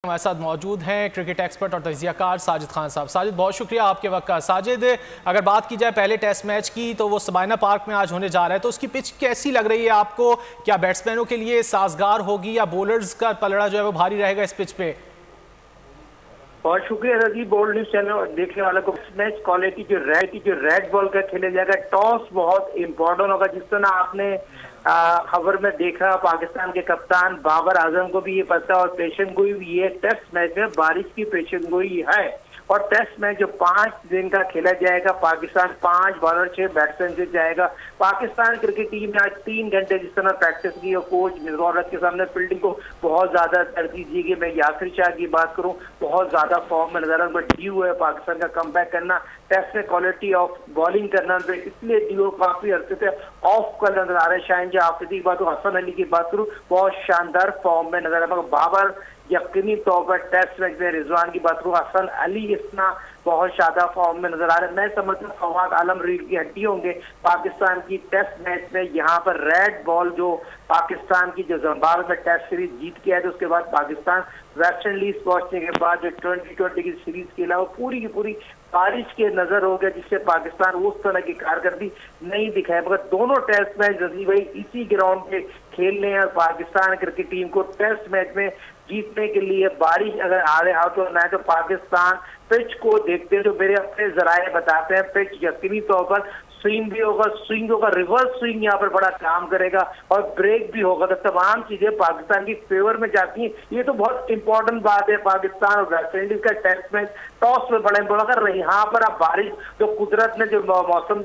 हमारे साथ मौजूद हैं क्रिकेट एक्सपर्ट और तजियाकार साजिद खान साहब। साजिद, बहुत शुक्रिया आपके वक्त का। साजिद, अगर बात की जाए पहले टेस्ट मैच की तो वो सबाइना पार्क में आज होने जा रहा है, तो उसकी पिच कैसी लग रही है आपको? क्या बैट्समैनों के लिए साजगार होगी या बॉलर्स का पलड़ा जो है वो भारी रहेगा इस पिच पे? बहुत शुक्रिया रजी। बोल्ड न्यूज चैनल देखने वालों को। मैच क्वालिटी जो रेड बॉल का खेला जाएगा, टॉस बहुत इंपॉर्टेंट होगा। जिस तरह आपने खबर में देखा, पाकिस्तान के कप्तान बाबर आजम को भी ये पता और पेशन गोई भी ये टेस्ट मैच में बारिश की पेशन गोई है। और टेस्ट मैच जो 5 दिन का खेला जाएगा, पाकिस्तान 5 बॉलर 6 बैट्समैन से जाएगा। पाकिस्तान क्रिकेट टीम ने आज 3 घंटे जिस तरह प्रैक्टिस की और कोच मिसबाह के सामने फील्डिंग को बहुत ज्यादा तरजीह दी गई। मैं यासिर शाह की बात करूं, बहुत ज्यादा फॉर्म में नजर आता है। ड्यू है पाकिस्तान का कमबैक करना, टेस्ट में क्वालिटी ऑफ बॉलिंग करना, इसलिए ड्यू काफी अर्से से ऑफ कर नजर आ रहे हैं। शाहनशाह आफरीदी की बात करूं, हसन अली की बात करूं, बहुत शानदार फॉर्म में नजर आ रहा है। बाबर यकीनी तौर पर टेस्ट मैच में, रिजवान की बात करूं, हसन अली इतना बहुत शानदार फॉर्म में नजर आ रहे हैं। मैं समझता हूँ फवाद आलम रीढ़ की हड्डी होंगे पाकिस्तान की टेस्ट मैच में। यहाँ पर रेड बॉल जो पाकिस्तान की जो जिम्बाब्वे में टेस्ट सीरीज जीत के आए थे, उसके बाद पाकिस्तान वेस्ट इंडीज पहुंचने के बाद जो 2020 की सीरीज खेला वो पूरी की पूरी बारिश के नजर हो गया, जिससे पाकिस्तान उस तरह की कारकर्दगी नहीं दिखाई। मगर दोनों टेस्ट मैच रजी भाई इसी ग्राउंड पे खेलने हैं और पाकिस्तान क्रिकेट टीम को टेस्ट मैच में जीतने के लिए बारिश अगर आ रहे हो तो मैं तो पाकिस्तान पिच को देखते हैं, जो मेरे अपने जराए बताते हैं पिच यकीनी तौर पर स्विंग भी होगा, रिवर्स स्विंग यहाँ पर बड़ा काम करेगा और ब्रेक भी होगा। तो तमाम चीजें पाकिस्तान की फेवर में जाती हैं। ये तो बहुत इंपॉर्टेंट बात है। पाकिस्तान और वेस्ट इंडीज का टेस्ट मैच टॉस में बड़ा इंपॉर्टेंट कर रही है। यहाँ पर अब बारिश जो कुदरत ने जो मौसम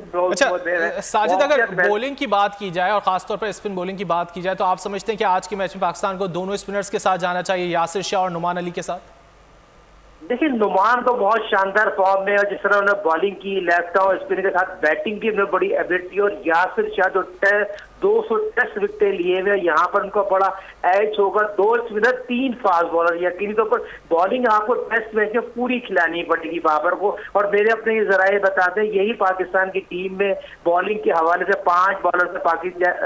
साजिद, अगर बॉलिंग की बात की जाए और खासतौर पर स्पिन बॉलिंग की बात की जाए, तो आप समझते हैं कि आज के मैच में पाकिस्तान को दोनों स्पिनर्स के साथ जाना चाहिए, यासिर शाह और नुमान अली के साथ? देखिए, नुमान तो बहुत शानदार फॉर्म में है। जिस तरह उन्होंने बॉलिंग की, लेफ्ट आर्म स्पिन के साथ बैटिंग की में बड़ी एबिलिटी, और यासिर शाह जो 200 टेस्ट विकेटें लिए हुए, यहाँ पर उनका बड़ा एज होगा। 2 स्पिनर 3 फास्ट बॉलर, यकीनी तौर पर बॉलिंग आपको टेस्ट मैच में पूरी खिलानी पड़ेगी बाबर को। और मेरे अपने जराए बताते हैं यही पाकिस्तान की टीम में बॉलिंग के हवाले से 5 बॉलर से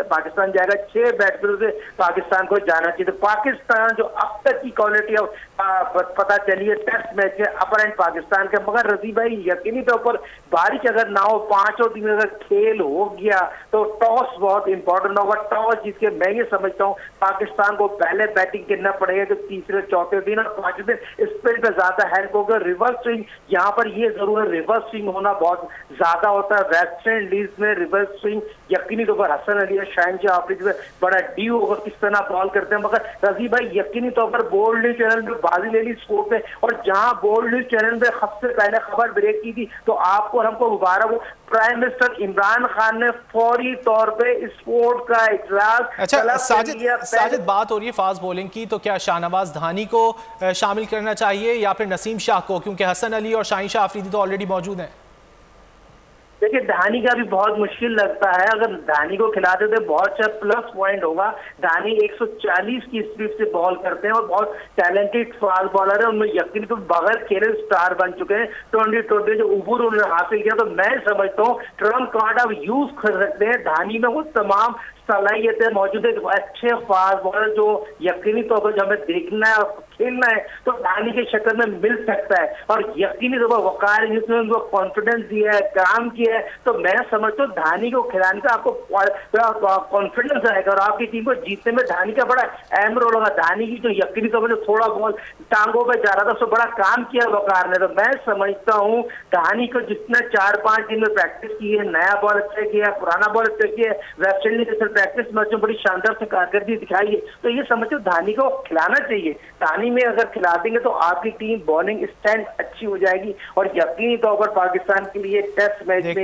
पाकिस्तान जाएगा, 6 बैट्समैनों से पाकिस्तान को जाना चाहिए। तो पाकिस्तान जो अब तक की क्वालिटी पता चली है टेस्ट मैच में अपर एंड पाकिस्तान के। मगर रजी भाई यकीनी तौर पर बारिश अगर ना हो, 5 दिन अगर खेल हो गया तो टॉस बहुत इंपॉर्टेंट होगा। टॉस जीत के मैं ये समझता हूँ पाकिस्तान को पहले बैटिंग करना पड़ेगा, जो तीसरे चौथे दिन और 5वें दिन स्पिन पे ज्यादा हेल्प होगा। रिवर्स स्विंग यहाँ पर ये जरूर है, रिवर्स स्विंग होना बहुत ज्यादा होता है। वेस्ट इंडीज में रिवर्स स्विंग यकीनी तौर पर हसन अली और शाहनशाह आफरीदी में बड़ा ड्यू होगा, किस तरह बॉल करते हैं। मगर रजी भाई यकीनी तौर पर बोल्ड न्यूज चैनल में बाजी ले ली स्कोर पे, और जहां बोल्ड न्यूज चैनल पे सबसे पहले खबर ब्रेक की थी, तो आपको और हमको मुबारक हो, प्राइम मिनिस्टर इमरान खान ने फौरी तौर पे स्पोर्ट का इजलास। अच्छा साजिद, बात हो रही है फास्ट बॉलिंग की, तो क्या शाहनवाज धानी को शामिल करना चाहिए या फिर नसीम शाह को, क्योंकि हसन अली और शाहनशाह आफरीदी तो ऑलरेडी मौजूद हैं? देखिए, धानी का भी बहुत मुश्किल लगता है। अगर धानी को खिलाते तो बहुत अच्छा प्लस पॉइंट होगा। धानी 140 की स्पीड से बॉल करते हैं और बहुत टैलेंटेड फास्ट बॉलर है। उनमें यकीन तो बगैर खेले स्टार बन चुके हैं। 2020 जो उबूर उन्होंने हासिल किया, तो मैं समझता हूँ ट्रम्प कार्ड आप यूज कर सकते हैं। धानी में वो तमाम सलाहियतें मौजूद है, अच्छे फास्ट बॉलर जो यकीनी तौर पर हमें देखना है और खेलना है तो धानी के शक्ल में मिल सकता है। और यकीनी तौर पर वकार जिसने उनको कॉन्फिडेंस दिया है, काम किया है, तो मैं समझता हूँ धानी को खिलाने का आपको कॉन्फिडेंस आएगा और आपकी टीम को जीतने में धानी का बड़ा अहम रोल होगा। धानी की जो यकीनी तौर पर थोड़ा बॉल टांगों पर जा रहा था, उसको बड़ा काम किया वकार ने। तो मैं समझता हूँ धानी को जितना 4-5 दिन में प्रैक्टिस की है, नया बॉल अच्छा किया, पुराना बॉल अच्छा किया, वेस्ट इंडीज के प्रैक्टिस मैच में बड़ी शानदार से कारकर्दगी दिखाई है, तो ये समझो धानी को खिलाना चाहिए। धानी में अगर खिला देंगे तो आपकी टीम बॉलिंग स्टैंड अच्छी हो जाएगी और यकीनी तौर पर पाकिस्तान के लिए टेस्ट मैच में